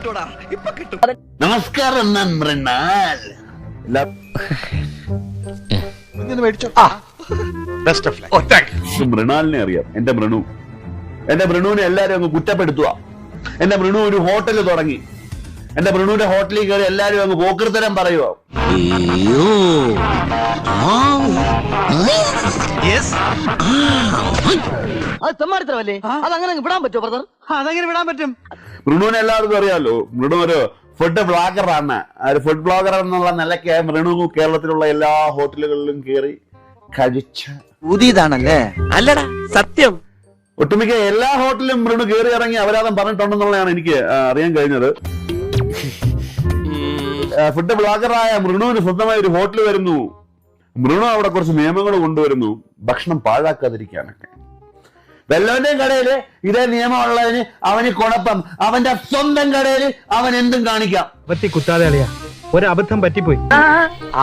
കിട്ടൂടാ, ഇപ്പൊ കിട്ടും. നമസ്കാരം മൃണാൽ. മൃണാലിനെ അറിയാം. എന്റെ മൃണുവിനെ എല്ലാരും അങ്ങ് കുറ്റപ്പെടുത്തുക. എന്റെ മൃണു ഒരു ഹോട്ടൽ തുടങ്ങി. എന്റെ മൃണുവിന്റെ ഹോട്ടലിൽ കയറി എല്ലാരും അങ്ങ് പോക്കൃത്തരം പറയുക. തെമ്മാടിത്തരമല്ലേ? അതങ്ങനെ വിടാൻ പറ്റുമോ ബ്രദർ? അതെങ്ങനെ വിടാൻ പറ്റും? മൃണുവിനെ എല്ലാവർക്കും അറിയാലോ. മൃണു ഒരു ഫുഡ് ബ്ലോഗറാണ്. ഫുഡ് ബ്ലോഗർ എന്നുള്ള നിലയ്ക്ക് മൃണു കേരളത്തിലുള്ള എല്ലാ ഹോട്ടലുകളിലും കയറി കഴിച്ച ഊതിയതാണല്ലേ? അല്ലടാ, സത്യം. ഒട്ടുമിക്ക എല്ലാ ഹോട്ടലിലും മൃണു കയറി ഇറങ്ങി അപരാധം പറഞ്ഞിട്ടുണ്ടെന്നുള്ളതാണ് എനിക്ക് അറിയാൻ കഴിഞ്ഞത്. ഫുഡ് ബ്ലോഗറായ മൃണുവിന് സ്വന്തമായ ഒരു ഹോട്ടൽ വരുന്നു. മൃണു അവിടെ കുറച്ച് നിയമങ്ങൾ കൊണ്ടുവരുന്നു, ഭക്ഷണം പാഴാക്കാതിരിക്കാനൊക്കെ. വല്ലവന്റെയും കടയില് ഇതേ നിയമമുള്ളതിന് അവന് കുഴപ്പം. അവന്റെ സ്വന്തം കടയിൽ അവൻ എന്തും കാണിക്കാം. കുത്താതെ അളിയാ, ഒരു അബദ്ധം പറ്റിപ്പോയി.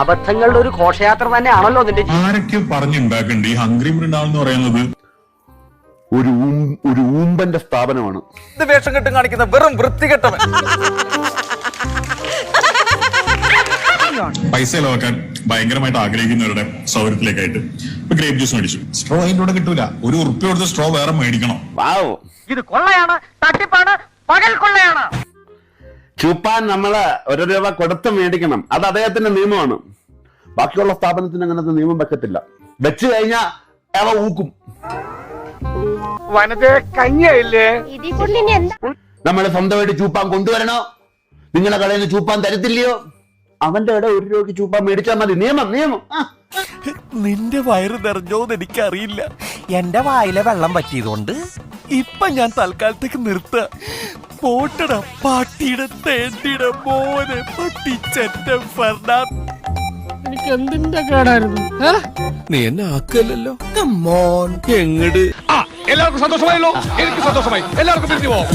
അബദ്ധങ്ങളുടെ ഒരു ഘോഷയാത്ര തന്നെയാണല്ലോ നിന്റെ. ആരൊക്കെ പറഞ്ഞുണ്ടാക്കണ്ട് ഈ ഹംഗ്രി മൃണാൾ എന്ന് പറയുന്നത് ഒരു ഊമ്പന്റെ സ്ഥാപനമാണ്. ഇത് വേഷം കെട്ടും കാണിക്കുന്ന വെറും വൃത്തികെട്ടവൻ. പൈസ ചെലവാക്കാൻ ഭയങ്കരമായിട്ട് ആഗ്രഹിക്കുന്നവരുടെ സൗകര്യത്തിലേക്കായിട്ട് ഇപ്പൊ ഗ്രേപ്പ് ജ്യൂസ് മേടിച്ചു. സ്ട്രോ അതിന്റെ കൂടെ കിട്ടൂല. ഒരു ഉറുപ്പ്യ കൊടുത്ത സ്ട്രോ വേറെ മേടിക്കണം. വാവ്, ഇത് കൊള്ളയാണ്, തട്ടിപ്പാണ്, പകൽ കൊള്ളയാണ്. ചൂപ്പാൻ നമ്മള് 1 രൂപ കൊടുത്ത് മേടിക്കണം. അത് അദ്ദേഹത്തിന്റെ നിയമമാണ്. ബാക്കിയുള്ള സ്ഥാപനത്തിന് അങ്ങനത്തെ നിയമം വെക്കത്തില്ല. വെച്ച് കഴിഞ്ഞാൽ അവ ഊക്കും. നമ്മള് സ്വന്തമായിട്ട് ചൂപ്പാൻ കൊണ്ടുവരണോ? നിങ്ങളുടെ കടയിൽ നിന്ന് ചൂപ്പാൻ തരത്തില്ലയോ? അവന്റെ കട 1 രൂപയ്ക്ക് ചൂപ്പാൻ മേടിച്ചാൽ മതി. നിയമം. നിന്റെ വയറ് നിറഞ്ഞോന്ന് എനിക്കറിയില്ല. എന്റെ വായിലെ വെള്ളം പറ്റിയതുകൊണ്ട് ഇപ്പൊ ഞാൻ തൽക്കാലത്തേക്ക് നിർത്ത. പോട്ടട പാട്ടിയുടെ തേണ്ടിയുടെ മോനെ പട്ടിച്ചെന്റെ ഫർണാൻ. എനിക്ക് എന്തിന്റെ കേടായിരുന്നു? നീ എന്നെ ആക്കല്ലോ. എങ്ങട് എല്ലാവർക്കും സന്തോഷമായല്ലോ? എനിക്ക് സന്തോഷമായി. എല്ലാവർക്കും പിരിഞ്ഞു പോവാം.